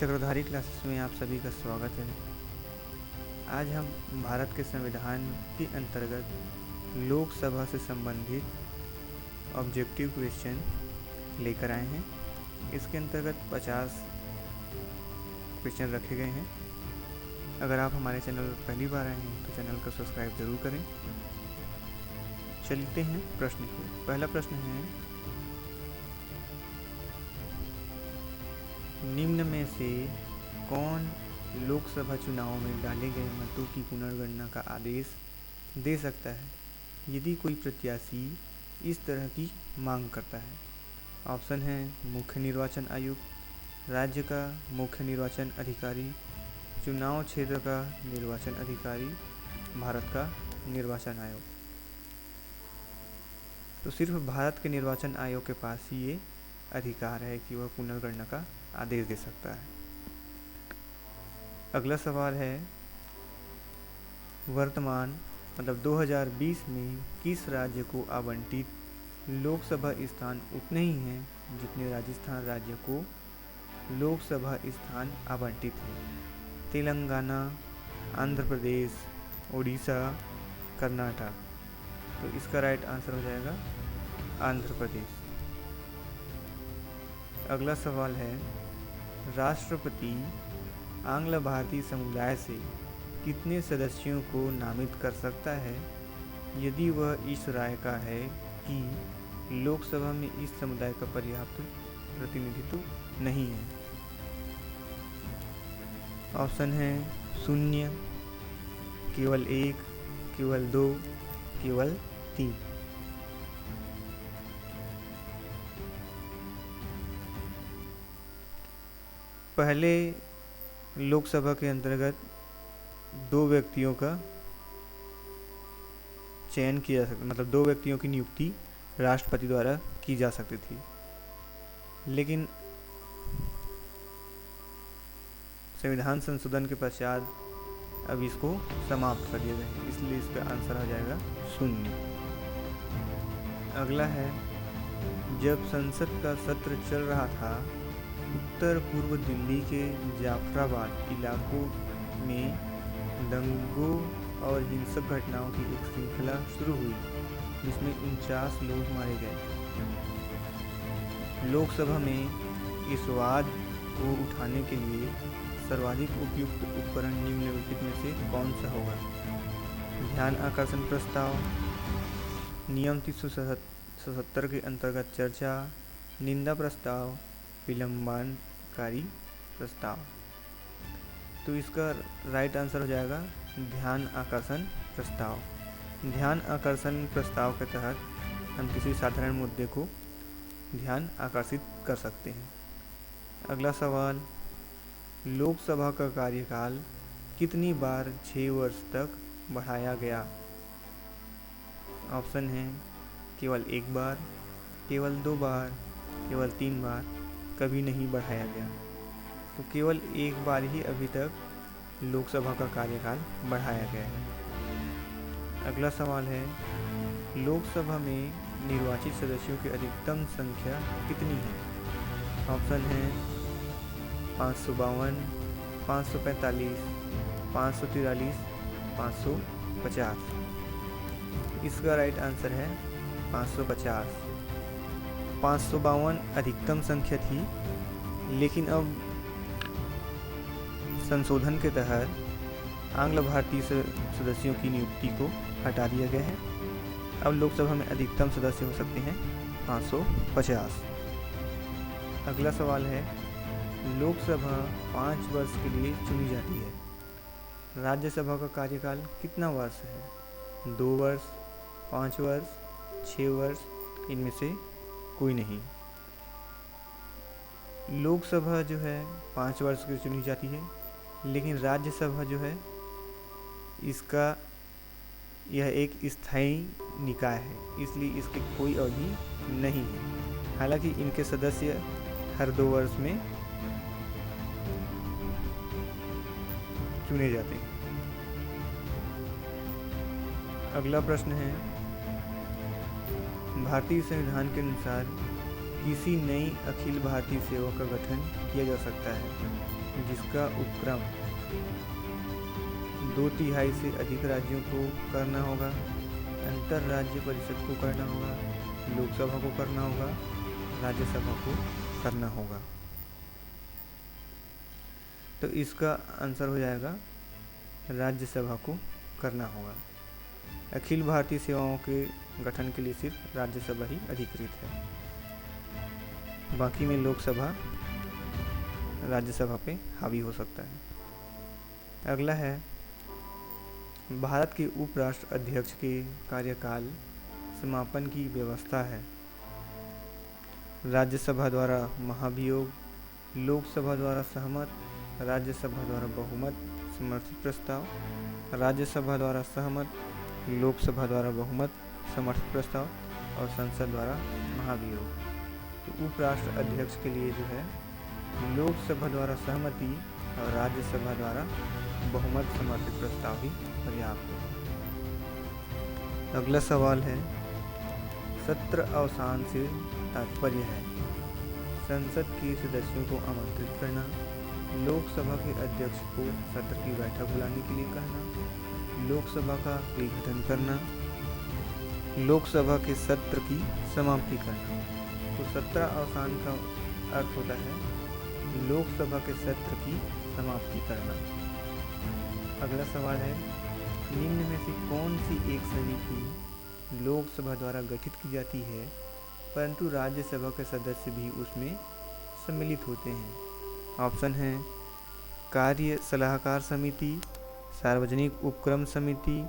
चक्रधारी classes में आप सभी का स्वागत है। आज हम भारत के संविधान के अंतर्गत लोकसभा से संबंधित ऑब्जेक्टिव क्वेश्चन लेकर आए हैं। इसके अंतर्गत 50 क्वेश्चन रखे गए हैं। अगर आप हमारे चैनल पर पहली बार आए हैं तो चैनल को सब्सक्राइब जरूर करें। चलते हैं प्रश्न की। पहला प्रश्न है, निम्न में से कौन लोकसभा चुनाव में डाले गए मतों की पुनर्गणना का आदेश दे सकता है यदि कोई प्रत्याशी इस तरह की मांग करता है? ऑप्शन है मुख्य निर्वाचन आयुक्त, राज्य का मुख्य निर्वाचन अधिकारी, चुनाव क्षेत्र का निर्वाचन अधिकारी, भारत का निर्वाचन आयोग। तो सिर्फ भारत के निर्वाचन आयोग के पास ही ये अधिकार है कि वह पुनर्गणना का आदेश दे सकता है। अगला सवाल है, वर्तमान 2020 में किस राज्य को आवंटित लोकसभा स्थान उतने ही हैं जितने राजस्थान राज्य को लोकसभा स्थान आवंटित हैं? तेलंगाना, आंध्र प्रदेश, उड़ीसा, कर्नाटक। तो इसका राइट आंसर हो जाएगा आंध्र प्रदेश। अगला सवाल है, राष्ट्रपति आंग्ल भारतीय समुदाय से कितने सदस्यों को नामित कर सकता है यदि वह इस राय का है कि लोकसभा में इस समुदाय का पर्याप्त प्रतिनिधित्व नहीं है? ऑप्शन है 0, केवल 1, केवल 2, केवल 3। पहले लोकसभा के अंतर्गत 2 व्यक्तियों का चयन किया जा सकता, मतलब 2 व्यक्तियों की नियुक्ति राष्ट्रपति द्वारा की जा सकती थी, लेकिन संविधान संशोधन के पश्चात अब इसको समाप्त कर दिया गया है, इसलिए इसका आंसर आ जाएगा 0। अगला है, जब संसद का सत्र चल रहा था उत्तर पूर्व दिल्ली के जाफराबाद इलाकों में दंगों और हिंसक घटनाओं की एक श्रृंखला शुरू हुई जिसमें 49 लोग मारे गए। लोकसभा में इस वाद को उठाने के लिए सर्वाधिक उपयुक्त उपकरण निम्नलिखित में से कौन सा होगा? ध्यान आकर्षण प्रस्ताव, नियम 377 के अंतर्गत चर्चा, निंदा प्रस्ताव, विलंबनकारी प्रस्ताव। तो इसका राइट आंसर हो जाएगा ध्यान आकर्षण प्रस्ताव। ध्यान आकर्षण प्रस्ताव के तहत हम किसी साधारण मुद्दे को ध्यान आकर्षित कर सकते हैं। अगला सवाल, लोकसभा का कार्यकाल कितनी बार 6 वर्ष तक बढ़ाया गया? ऑप्शन है केवल 1 बार, केवल 2 बार, केवल 3 बार, कभी नहीं बढ़ाया गया। तो केवल 1 बार ही अभी तक लोकसभा का कार्यकाल बढ़ाया गया है। अगला सवाल है, लोकसभा में निर्वाचित सदस्यों की अधिकतम संख्या कितनी है? ऑप्शन है 552, 545, 543, 550। इसका राइट आंसर है 550। 552 अधिकतम संख्या थी, लेकिन अब संशोधन के तहत आंग्ल भारतीय सदस्यों की नियुक्ति को हटा दिया गया है। अब लोकसभा में अधिकतम सदस्य हो सकते हैं 550। अगला सवाल है, लोकसभा 5 वर्ष के लिए चुनी जाती है। राज्यसभा का कार्यकाल कितना वर्ष है? 2 वर्ष, 5 वर्ष, 6 वर्ष, इनमें से कोई नहीं। लोकसभा जो है 5 वर्ष की चुनी जाती है, लेकिन राज्यसभा जो है इसका यह एक स्थायी निकाय है, इसलिए इसकी कोई अवधि नहीं है। हालांकि इनके सदस्य हर 2 वर्ष में चुने जाते हैं। अगला प्रश्न है, भारतीय संविधान के अनुसार किसी नई अखिल भारतीय सेवा का गठन किया जा सकता है जिसका उपक्रम 2/3 से अधिक राज्यों को करना होगा, अंतर राज्य परिषद को करना होगा, लोकसभा को करना होगा, राज्यसभा को करना होगा। तो इसका आंसर हो जाएगा राज्यसभा को करना होगा। अखिल भारतीय सेवाओं के गठन के लिए सिर्फ राज्यसभा ही अधिकृत है, बाकी में लोकसभा राज्यसभा पे हावी हो सकता है। अगला है भारत के उपराष्ट्र अध्यक्ष के कार्यकाल समापन की व्यवस्था है। राज्यसभा द्वारा महाभियोग, लोकसभा द्वारा सहमत, राज्यसभा द्वारा बहुमत समर्थित प्रस्ताव, राज्यसभा द्वारा सहमत, लोकसभा द्वारा बहुमत समर्थित प्रस्ताव और संसद द्वारा महाभियोग। तो उपराष्ट्र अध्यक्ष के लिए जो है लोकसभा द्वारा सहमति और राज्यसभा द्वारा बहुमत समर्थित प्रस्ताव ही पर्याप्त है। अगला सवाल है सत्र अवसान से तात्पर्य है संसद के सदस्यों को आमंत्रित करना, लोकसभा के अध्यक्ष को सत्र की बैठक बुलाने के लिए कहना, लोकसभा का विघटन करना, लोकसभा के सत्र की समाप्ति करना। तो सत्र अवसान का अर्थ होता है लोकसभा के सत्र की समाप्ति करना। अगला सवाल है निम्न में से कौन सी एक समिति लोकसभा द्वारा गठित की जाती है परंतु राज्यसभा के सदस्य भी उसमें सम्मिलित होते हैं। ऑप्शन है कार्य सलाहकार समिति, सार्वजनिक उपक्रम समिति,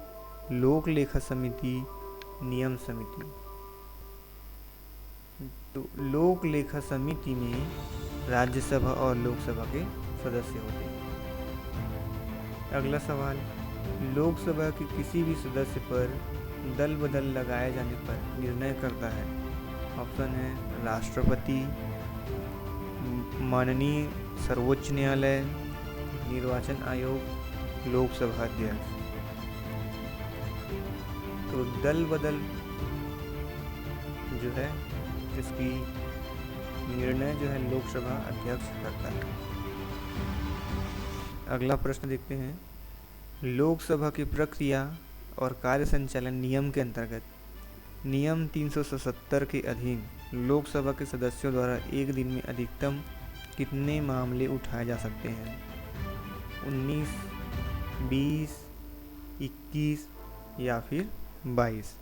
लोक लेखा समिति, नियम समिति। तो लोक लेखा समिति में राज्यसभा और लोकसभा के सदस्य होते हैं। अगला सवाल लोकसभा के किसी भी सदस्य पर दल बदल लगाए जाने पर निर्णय करता है। ऑप्शन है राष्ट्रपति, माननीय सर्वोच्च न्यायालय, निर्वाचन आयोग, लोकसभा अध्यक्ष। तो दल बदल जो है इसकी निर्णय जो है लोकसभा अध्यक्ष करता है। अगला प्रश्न देखते हैं लोकसभा की प्रक्रिया और कार्य संचालन नियम के अंतर्गत नियम 377 के अधीन लोकसभा के सदस्यों द्वारा एक दिन में अधिकतम कितने मामले उठाए जा सकते हैं? 19, 20, 21 या फिर 22?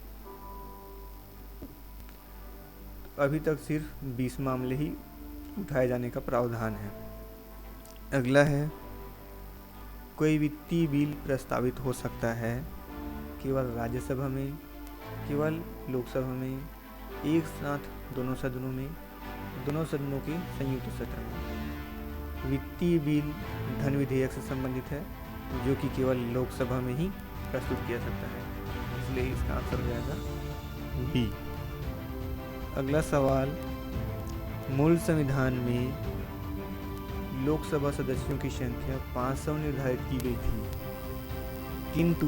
अभी तक सिर्फ 20 मामले ही उठाए जाने का प्रावधान है। अगला है कोई वित्तीय बिल प्रस्तावित हो सकता है केवल राज्यसभा में, केवल लोकसभा में, एक साथ दोनों सदनों में, दोनों सदनों के संयुक्त सत्र में। वित्तीय बिल धन विधेयक से संबंधित है जो कि केवल लोकसभा में ही प्रस्तुत किया सकता है, इसलिए इसका आंसर हो जाएगा बी। अगला सवाल मूल संविधान में लोकसभा सदस्यों की संख्या 500 निर्धारित की गई थी, किंतु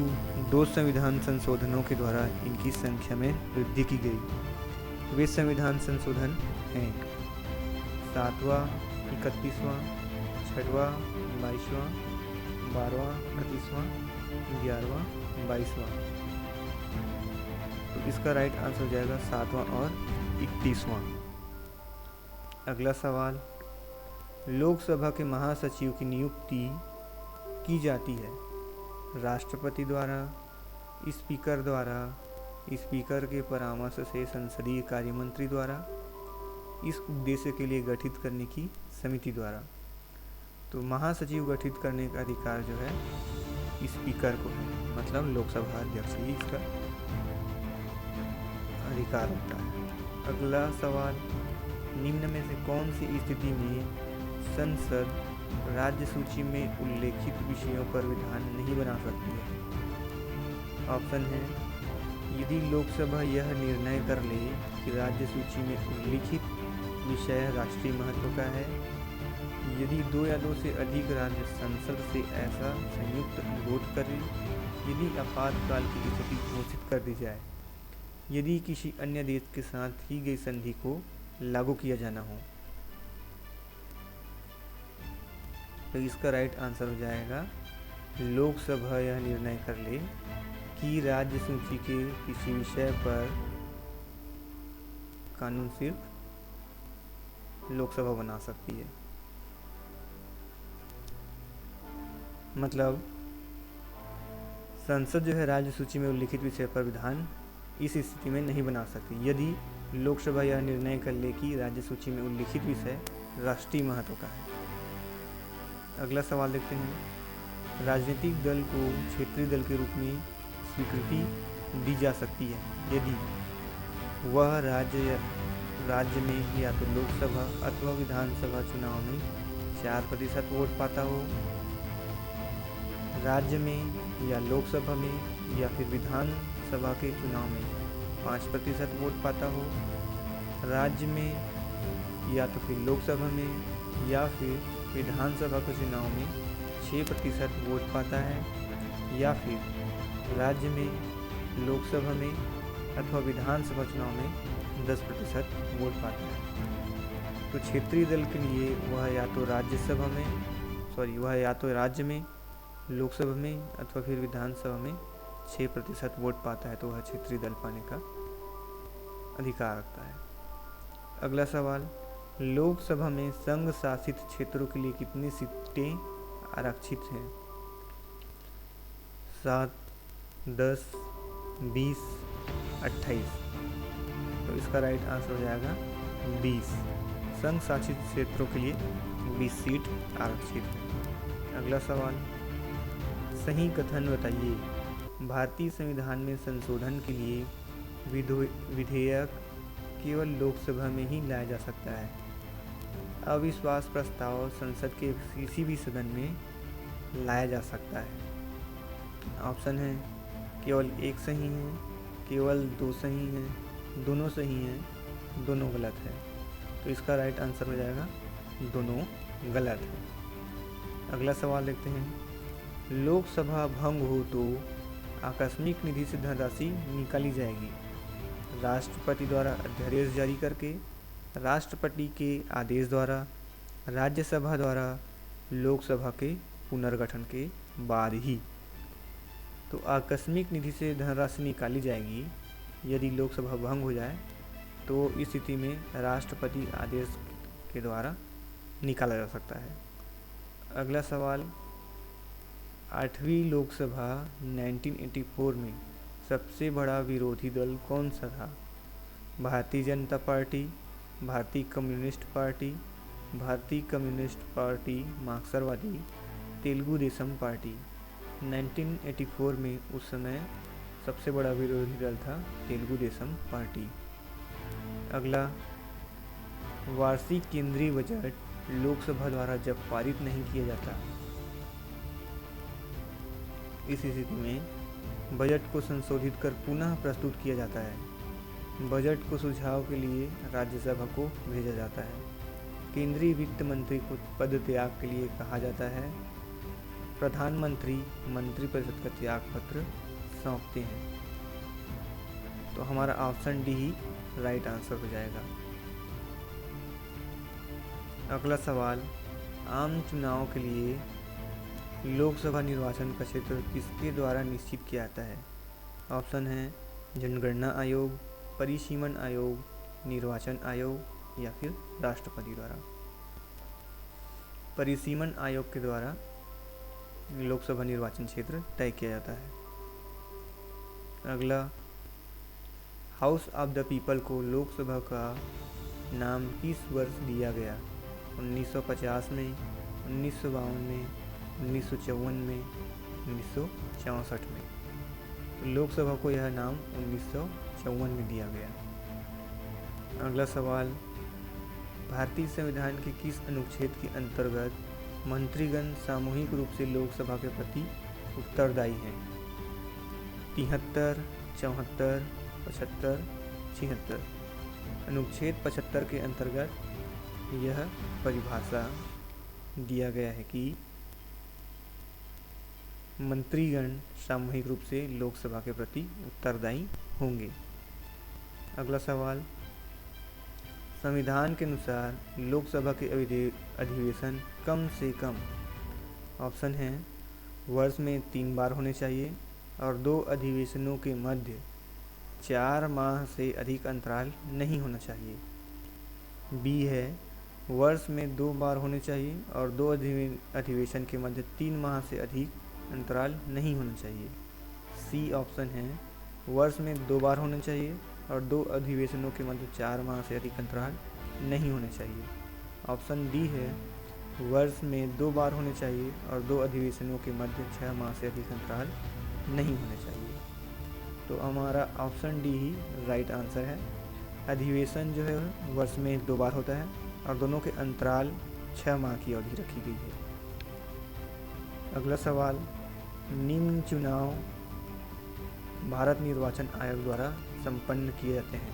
2 संविधान संशोधनों के द्वारा इनकी संख्या में वृद्धि की गई। वे संविधान संशोधन हैं 7वां, 31वां, 6वां, 22वां, 12वां, 38वां, 11वां, 22वां। तो इसका राइट आंसर हो जाएगा 7वां और 31वां। अगला सवाल लोकसभा के महासचिव की नियुक्ति की जाती है राष्ट्रपति द्वारा, स्पीकर द्वारा, स्पीकर के परामर्श से संसदीय कार्य मंत्री द्वारा, इस उद्देश्य के लिए गठित करने की समिति द्वारा। तो महासचिव गठित करने का अधिकार जो है स्पीकर को है, मतलब लोकसभा अध्यक्ष ही इसका अधिकार होता है। अगला सवाल निम्न में से कौन सी स्थिति में संसद राज्य सूची में उल्लेखित विषयों पर विधान नहीं बना सकती है? ऑप्शन है यदि लोकसभा यह निर्णय कर ले कि राज्य सूची में उल्लिखित विषय राष्ट्रीय महत्व का है, यदि 2 या 2 से अधिक राज्य संसद से ऐसा संयुक्त अनुरोध करें, यदि आपातकाल की स्थिति घोषित कर दी जाए, यदि किसी अन्य देश के साथ की गई संधि को लागू किया जाना हो। तो इसका राइट आंसर हो जाएगा लोकसभा यह निर्णय कर ले कि राज्य सूची के किसी विषय पर कानून सिर्फ लोकसभा बना सकती है। मतलब संसद जो है राज्य सूची में उल्लिखित विषय पर विधान इस स्थिति में नहीं बना सकती यदि लोकसभा यह निर्णय कर ले कि राज्य सूची में उल्लिखित विषय राष्ट्रीय महत्व का है। अगला सवाल देखते हैं। राजनीतिक दल को क्षेत्रीय दल के रूप में स्वीकृति दी जा सकती है यदि वह राज्य में या तो लोकसभा अथवा विधानसभा चुनाव में 4% वोट पाता हो, राज्य में या लोकसभा में या फिर विधानसभा के चुनाव में 5% वोट पाता हो, राज्य में या तो फिर लोकसभा में या फिर विधानसभा के चुनाव में 6% वोट पाता है, या फिर राज्य में लोकसभा में अथवा विधानसभा चुनाव में 10% वोट पाता है। तो क्षेत्रीय दल के लिए वह या तो राज्य में लोकसभा में अथवा फिर विधानसभा में 6% वोट पाता है तो वह क्षेत्रीय दल पाने का अधिकार रखता है। अगला सवाल, लोकसभा में संघ शासित क्षेत्रों के लिए कितनी सीटें आरक्षित हैं? 7, 10, 20, 28। तो इसका राइट आंसर हो जाएगा 20। संघ शासित क्षेत्रों के लिए 20 सीट आरक्षित है। अगला सवाल, सही कथन बताइए। भारतीय संविधान में संशोधन के लिए विधेयक केवल लोकसभा में ही लाया जा सकता है। अविश्वास प्रस्ताव संसद के किसी भी सदन में लाया जा सकता है। ऑप्शन है केवल एक सही है, केवल 2 सही है, दोनों सही हैं, दोनों गलत है। तो इसका राइट आंसर हो जाएगा दोनों गलत है। अगला सवाल देखते हैं। लोकसभा भंग हो तो आकस्मिक निधि से धनराशि निकाली जाएगी। राष्ट्रपति द्वारा अध्यादेश जारी करके, राष्ट्रपति के आदेश द्वारा, राज्यसभा द्वारा, लोकसभा के पुनर्गठन के बाद ही। तो आकस्मिक निधि से धनराशि निकाली जाएगी यदि लोकसभा भंग हो जाए तो इस स्थिति में राष्ट्रपति आदेश के द्वारा निकाला जा सकता है। अगला सवाल, 8वीं लोकसभा 1984 में सबसे बड़ा विरोधी दल कौन सा था? भारतीय जनता पार्टी, भारतीय कम्युनिस्ट पार्टी, भारतीय कम्युनिस्ट पार्टी मार्क्सवादी, तेलुगु देशम पार्टी। 1984 में उस समय सबसे बड़ा विरोधी दल था तेलुगु देशम पार्टी। अगला, वार्षिक केंद्रीय बजट लोकसभा द्वारा जब पारित नहीं किया जाता, इस स्थिति में बजट को संशोधित कर पुनः प्रस्तुत किया जाता है। बजट को सुझाव के लिए राज्यसभा को भेजा जाता है। केंद्रीय वित्त मंत्री को पद त्याग के लिए कहा जाता है। प्रधानमंत्री मंत्रिपरिषद का त्याग पत्र सौंपते हैं। तो हमारा ऑप्शन डी ही राइट आंसर हो जाएगा। अगला सवाल, आम चुनाव के लिए लोकसभा निर्वाचन का क्षेत्र किसके द्वारा निश्चित किया जाता है? ऑप्शन है जनगणना आयोग, परिसीमन आयोग, निर्वाचन आयोग या फिर राष्ट्रपति द्वारा। परिसीमन आयोग के द्वारा लोकसभा निर्वाचन क्षेत्र तय किया जाता है। अगला, हाउस ऑफ द पीपल को लोकसभा का नाम किस वर्ष दिया गया? 1950 में, 1952 में, 1954 में, 1964 में। तो लोकसभा को यह नाम 1954 में दिया गया। अगला सवाल, भारतीय संविधान के किस अनुच्छेद के अंतर्गत मंत्रीगण सामूहिक रूप से लोकसभा के प्रति उत्तरदायी हैं? 73, 74, 75, 76। अनुच्छेद 75 के अंतर्गत यह परिभाषा दिया गया है कि मंत्रीगण सामूहिक रूप से लोकसभा के प्रति उत्तरदायी होंगे। अगला सवाल, संविधान के अनुसार लोकसभा के अधिवेशन कम से कम, ऑप्शन है वर्ष में 3 बार होने चाहिए और 2 अधिवेशनों के मध्य 4 माह से अधिक अंतराल नहीं होना चाहिए। बी है वर्ष में 2 बार होने चाहिए और 2 अधिवेशन के मध्य 3 माह से अधिक अंतराल नहीं होना चाहिए। सी ऑप्शन है वर्ष में 2 बार होने चाहिए और 2 अधिवेशनों के मध्य 4 माह से अधिक अंतराल नहीं होने चाहिए। ऑप्शन डी है वर्ष में 2 बार होने चाहिए और 2 अधिवेशनों के मध्य 6 माह से अधिक अंतराल नहीं होने चाहिए। तो हमारा ऑप्शन डी ही राइट आंसर है। अधिवेशन जो है वर्ष में 2 बार होता है और दोनों के अंतराल 6 माह की अवधि रखी गई है। अगला सवाल, निम्न चुनाव भारत निर्वाचन आयोग द्वारा संपन्न किए जाते हैं।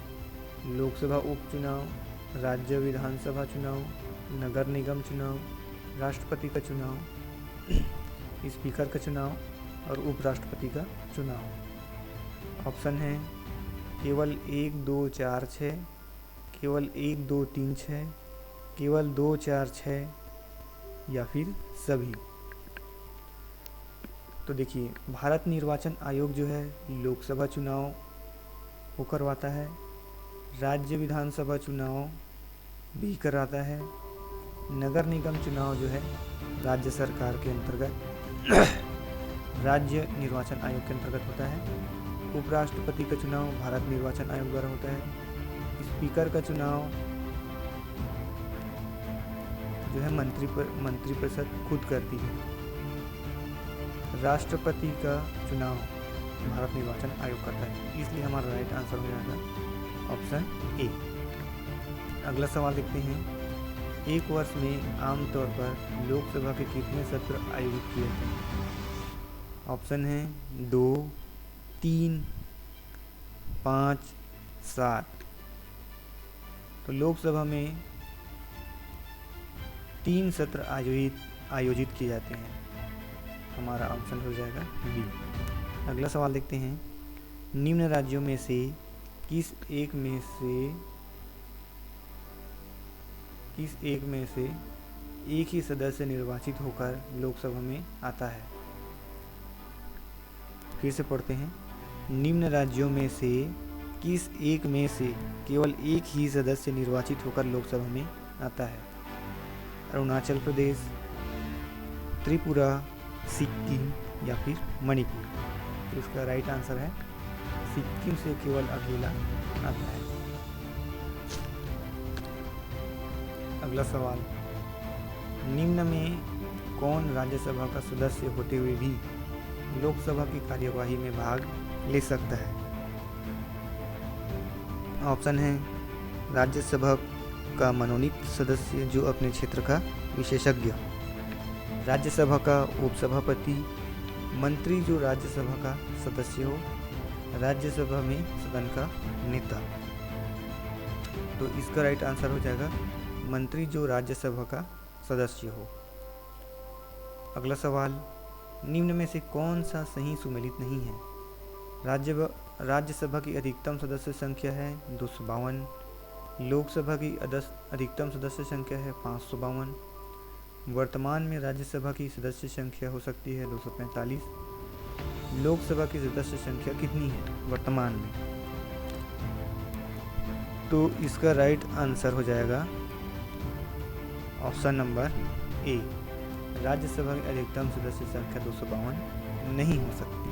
लोकसभा उपचुनाव, राज्य विधानसभा चुनाव, नगर निगम चुनाव, राष्ट्रपति का चुनाव, स्पीकर का चुनाव और उपराष्ट्रपति का चुनाव। ऑप्शन है केवल 1, 2, 4, 6, केवल 1, 2, 3, 6, केवल 2, 4, 6 या फिर सभी। तो देखिए, भारत निर्वाचन आयोग जो है लोकसभा चुनाव वो करवाता है, राज्य विधानसभा चुनाव भी कराता है, नगर निगम चुनाव जो है राज्य सरकार के अंतर्गत राज्य निर्वाचन आयोग के अंतर्गत होता है, उपराष्ट्रपति का चुनाव भारत निर्वाचन आयोग द्वारा होता है, स्पीकर का चुनाव जो है मंत्रिपरिषद खुद करती है, राष्ट्रपति का चुनाव भारत निर्वाचन आयोग करता है। इसलिए हमारा राइट आंसर हो जाएगा ऑप्शन ए। अगला सवाल देखते हैं, एक वर्ष में आमतौर पर लोकसभा के कितने सत्र आयोजित किए जाते हैं? ऑप्शन है 2, 3, 5, 7। तो लोकसभा में 3 सत्र आयोजित किए जाते हैं। हमारा ऑप्शन हो जाएगा बी। अगला सवाल देखते हैं, निम्न राज्यों में से किस एक में से एक ही सदस्य निर्वाचित होकर लोकसभा में आता है? फिर से पढ़ते हैं, निम्न राज्यों में से किस एक में से केवल एक ही सदस्य निर्वाचित होकर लोकसभा में आता है? अरुणाचल प्रदेश, त्रिपुरा, सिक्किम या फिर मणिपुर। तो इसका राइट आंसर है सिक्किम से केवल अकेला आता है। अगला सवाल, निम्न में कौन राज्यसभा का सदस्य होते हुए भी लोकसभा की कार्यवाही में भाग ले सकता है? ऑप्शन है राज्यसभा का मनोनीत सदस्य जो अपने क्षेत्र का विशेषज्ञ, राज्यसभा का उपसभापति, मंत्री जो राज्यसभा का सदस्य हो, राज्यसभा में सदन का नेता। तो इसका राइट आंसर हो जाएगा मंत्री जो राज्यसभा का सदस्य हो। अगला सवाल, निम्न में से कौन सा सही सुमेलित नहीं है? राज्यसभा की अधिकतम सदस्य संख्या है 252, लोकसभा की अधिकतम सदस्य संख्या है 552, वर्तमान में राज्यसभा की सदस्य संख्या हो सकती है 245। लोकसभा की सदस्य संख्या कितनी है वर्तमान में? तो इसका राइट आंसर हो जाएगा ऑप्शन नंबर ए। राज्यसभा की अधिकतम सदस्य संख्या 252 नहीं हो सकती।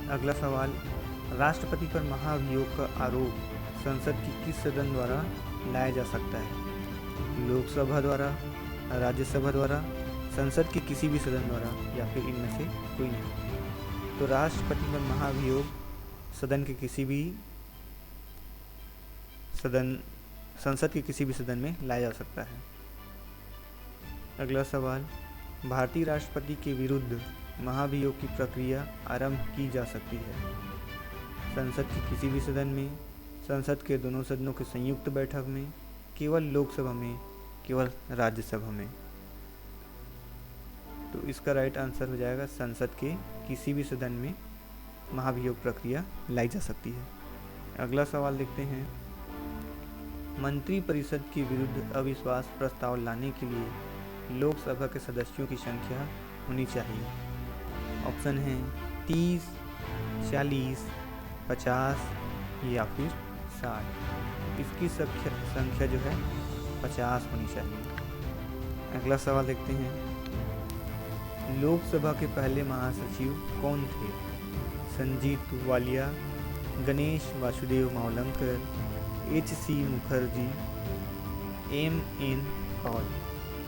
अगला सवाल, राष्ट्रपति पर महाभियोग का आरोप संसद की किस सदन द्वारा लाया जा सकता है? लोकसभा द्वारा, राज्यसभा द्वारा, संसद के किसी भी सदन द्वारा या फिर इनमें से कोई नहीं। तो राष्ट्रपति पर महाभियोग संसद के किसी भी सदन में लाया जा सकता है। अगला सवाल, भारतीय राष्ट्रपति के विरुद्ध महाभियोग की प्रक्रिया आरंभ की जा सकती है संसद के किसी भी सदन में, संसद के दोनों सदनों के संयुक्त बैठक में, केवल लोकसभा में, केवल राज्यसभा में। तो इसका राइट आंसर हो जाएगा संसद के किसी भी सदन में महाभियोग प्रक्रिया लाई जा सकती है। अगला सवाल देखते हैं, मंत्रिपरिषद के विरुद्ध अविश्वास प्रस्ताव लाने के लिए लोकसभा के सदस्यों की संख्या होनी चाहिए। ऑप्शन हैं 30, 40, 50 या फिर 60। इसकी संख्या जो है 50 होनी चाहिए। अगला सवाल देखते हैं, लोकसभा के पहले महासचिव कौन थे? संजीत वालिया, गणेश वासुदेव मावलंकर, H.C. मुखर्जी, M.N. कौल।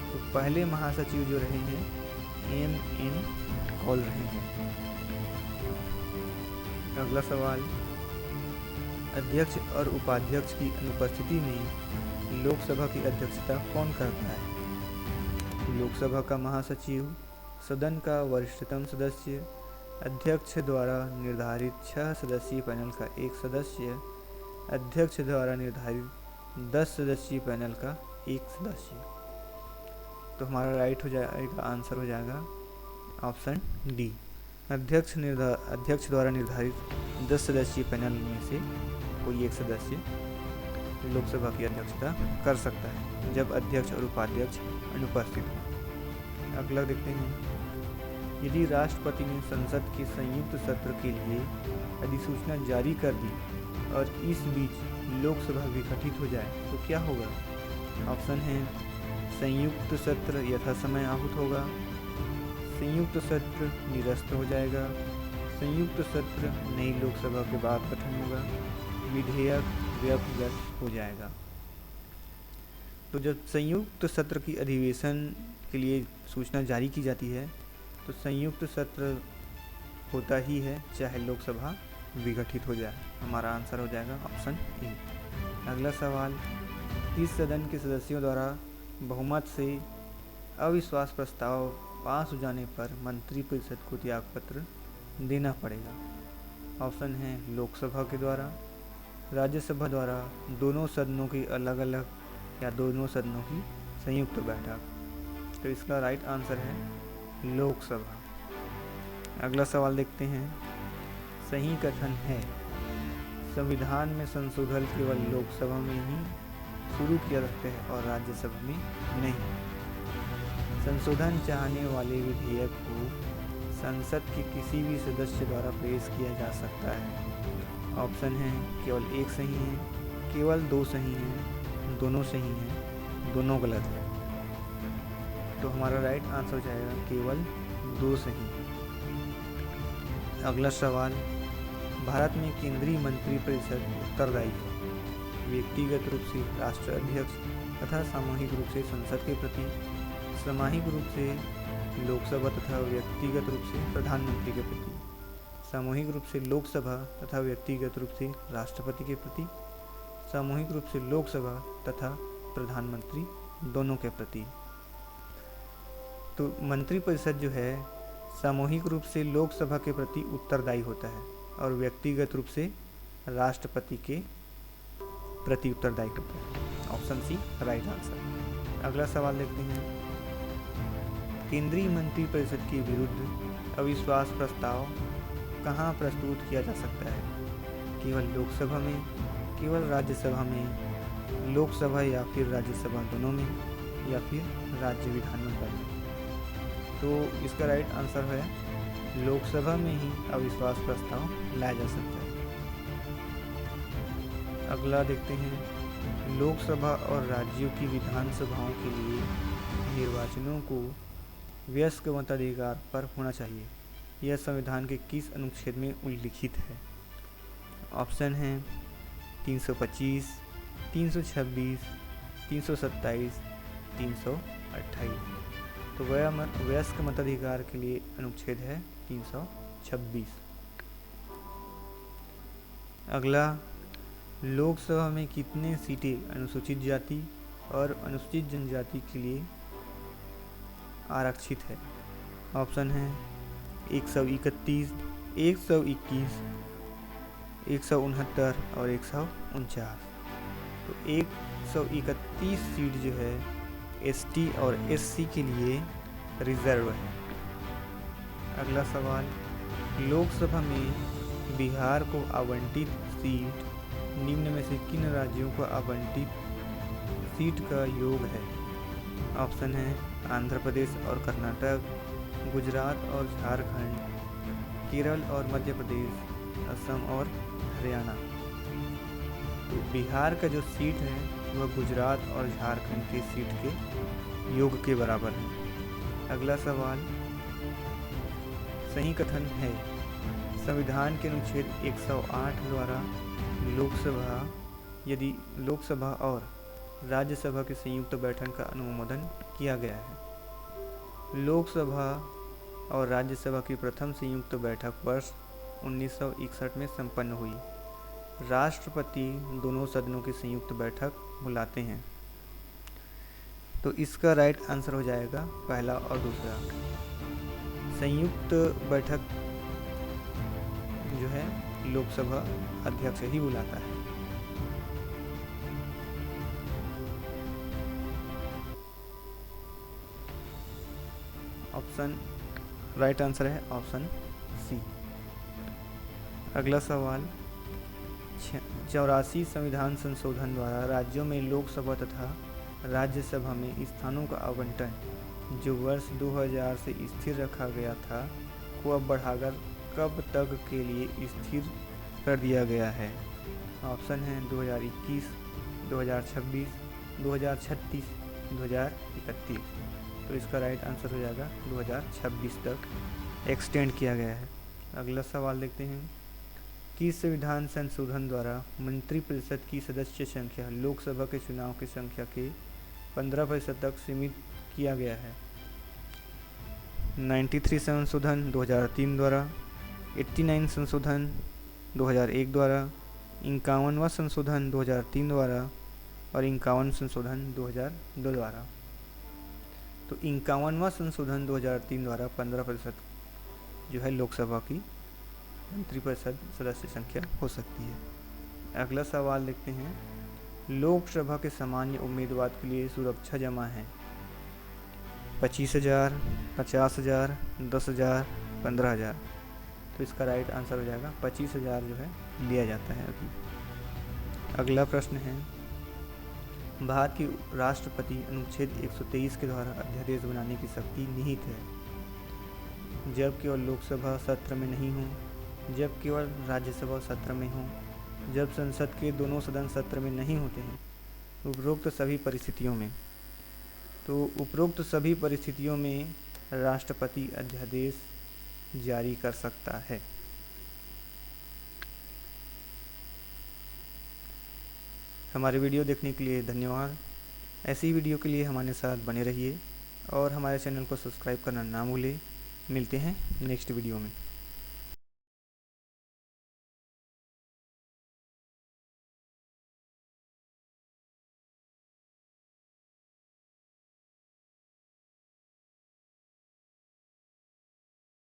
तो पहले महासचिव जो रहे हैं M.N. कौल रहे हैं। अगला सवाल, अध्यक्ष और उपाध्यक्ष की अनुपस्थिति में लोकसभा की अध्यक्षता कौन करता है? लोकसभा का महासचिव, सदन का वरिष्ठतम सदस्य, अध्यक्ष द्वारा निर्धारित 6 सदस्यीय पैनल का एक सदस्य, अध्यक्ष द्वारा निर्धारित 10 सदस्यीय पैनल का एक सदस्य। तो हमारा राइट हो जाएगा, आंसर हो जाएगा ऑप्शन डी। अध्यक्ष द्वारा निर्धारित 10 सदस्यीय पैनल में से कोई एक सदस्य लोकसभा की अध्यक्षता कर सकता है जब अध्यक्ष और उपाध्यक्ष अनुपस्थित हों। अगला देखते हैं, यदि राष्ट्रपति ने संसद के संयुक्त सत्र के लिए अधिसूचना जारी कर दी और इस बीच लोकसभा विघटित हो जाए तो क्या होगा? ऑप्शन है संयुक्त सत्र यथासमय आहूत होगा, संयुक्त सत्र निरस्त हो जाएगा, संयुक्त सत्र नई लोकसभा के बाद गठन होगा, विधेयक व्यक्तिगत हो जाएगा। तो जब संयुक्त सत्र की अधिवेशन के लिए सूचना जारी की जाती है तो संयुक्त सत्र होता ही है चाहे लोकसभा विघटित हो जाए। हमारा आंसर हो जाएगा ऑप्शन ए। अगला सवाल, इस सदन के सदस्यों द्वारा बहुमत से अविश्वास प्रस्ताव पास हो जाने पर मंत्रिपरिषद को त्यागपत्र देना पड़ेगा। ऑप्शन है लोकसभा के द्वारा, राज्यसभा द्वारा, दोनों सदनों की अलग अलग या दोनों सदनों की संयुक्त बैठक। तो इसका राइट आंसर है लोकसभा। अगला सवाल देखते हैं, सही कथन है संविधान में संशोधन केवल लोकसभा में ही शुरू किया जाता है और राज्यसभा में नहीं। संशोधन चाहने वाले विधेयक को संसद के किसी भी सदस्य द्वारा पेश किया जा सकता है। ऑप्शन है केवल एक सही है, केवल 2 सही है, दोनों सही हैं, दोनों गलत है। तो हमारा राइट आंसर हो जाएगा केवल 2 सही है। अगला सवाल, भारत में केंद्रीय मंत्रिपरिषद उत्तरदायी है व्यक्तिगत रूप से राष्ट्र अध्यक्ष तथा सामूहिक रूप से संसद के प्रति, सामूहिक रूप से लोकसभा तथा व्यक्तिगत रूप से प्रधानमंत्री के प्रति, सामूहिक रूप से लोकसभा तथा व्यक्तिगत रूप से राष्ट्रपति के प्रति, सामूहिक रूप से लोकसभा तथा प्रधानमंत्री दोनों के प्रति। तो मंत्रिपरिषद जो है सामूहिक रूप से लोकसभा के प्रति उत्तरदायी होता है और व्यक्तिगत रूप से राष्ट्रपति के प्रति उत्तरदायी होता है। Option C right answer. अगला सवाल देखते हैं, केंद्रीय मंत्रिपरिषद के विरुद्ध अविश्वास प्रस्ताव कहाँ प्रस्तुत किया जा सकता है? केवल लोकसभा में, केवल राज्यसभा में, लोकसभा या फिर राज्यसभा दोनों में, या फिर राज्य विधानमंडल में। तो इसका राइट आंसर है लोकसभा में ही अविश्वास प्रस्ताव लाया जा सकता है। अगला देखते हैं, लोकसभा और राज्यों की विधानसभाओं के लिए निर्वाचनों को वयस्क मताधिकार पर होना चाहिए। यह संविधान के किस अनुच्छेद में उल्लिखित है? ऑप्शन हैं 325, 326, 327, 328। तो वयस्क मताधिकार के लिए अनुच्छेद है 326। अगला, लोकसभा में कितने सीटें अनुसूचित जाति और अनुसूचित जनजाति के लिए आरक्षित है? ऑप्शन है 131, 121, 169 और 149। तो 131 सीट जो है एसटी और एससी के लिए रिजर्व है। अगला सवाल, लोकसभा में बिहार को आवंटित सीट निम्न में से किन राज्यों को आवंटित सीट का योग है? ऑप्शन है आंध्र प्रदेश और कर्नाटक, गुजरात और झारखंड, केरल और मध्य प्रदेश, असम और हरियाणा। तो बिहार का जो सीट है वह गुजरात और झारखंड के सीट के योग के बराबर है। अगला सवाल, सही कथन है। संविधान के अनुच्छेद 108 द्वारा यदि लोकसभा और राज्यसभा की संयुक्त बैठक का अनुमोदन किया गया है। लोकसभा और राज्यसभा की प्रथम संयुक्त बैठक वर्ष 1961 में संपन्न हुई। राष्ट्रपति दोनों सदनों की संयुक्त बैठक बुलाते हैं। तो इसका राइट आंसर हो जाएगा पहला और दूसरा। संयुक्त बैठक जो है लोकसभा अध्यक्ष ही बुलाता है। ऑप्शन राइट आंसर है ऑप्शन सी। अगला सवाल, 84 संविधान संशोधन द्वारा राज्यों में लोकसभा तथा राज्यसभा में स्थानों का आवंटन जो वर्ष 2000 से स्थिर रखा गया था को अब बढ़ाकर कब तक के लिए स्थिर कर दिया गया है? ऑप्शन है 2021, 2026, 2036, 2031। तो इसका राइट आंसर हो जाएगा 2026 तक एक्सटेंड किया गया है। अगला सवाल देखते हैं, किस संविधान संशोधन द्वारा मंत्रिपरिषद की सदस्य संख्या लोकसभा के चुनाव की संख्या के 15% तक सीमित किया गया है? 93 संशोधन 2003 द्वारा, 89 संशोधन 2001 द्वारा, 51वां संशोधन 2003 द्वारा और 51 संशोधन 2002 द्वारा। तो 51वां संशोधन 2003 द्वारा 15% जो है लोकसभा की मंत्रिपरिषद सदस्य संख्या हो सकती है। अगला सवाल देखते हैं, लोकसभा के सामान्य उम्मीदवार के लिए सुरक्षा जमा है 25,000, 50,000, 10,000, 15,000। तो इसका राइट आंसर हो जाएगा 25,000 जो है लिया जाता है अभी। अगला प्रश्न है, भारत के राष्ट्रपति अनुच्छेद 123 के द्वारा अध्यादेश बनाने की शक्ति निहित है जब केवल लोकसभा सत्र में नहीं हो, जब केवल राज्यसभा सत्र में हो, जब संसद के दोनों सदन सत्र में नहीं होते हैं, उपरोक्त सभी परिस्थितियों में। तो उपरोक्त सभी परिस्थितियों में राष्ट्रपति अध्यादेश जारी कर सकता है। हमारे वीडियो देखने के लिए धन्यवाद। ऐसी वीडियो के लिए हमारे साथ बने रहिए और हमारे चैनल को सब्सक्राइब करना ना भूलें। मिलते हैं नेक्स्ट वीडियो में।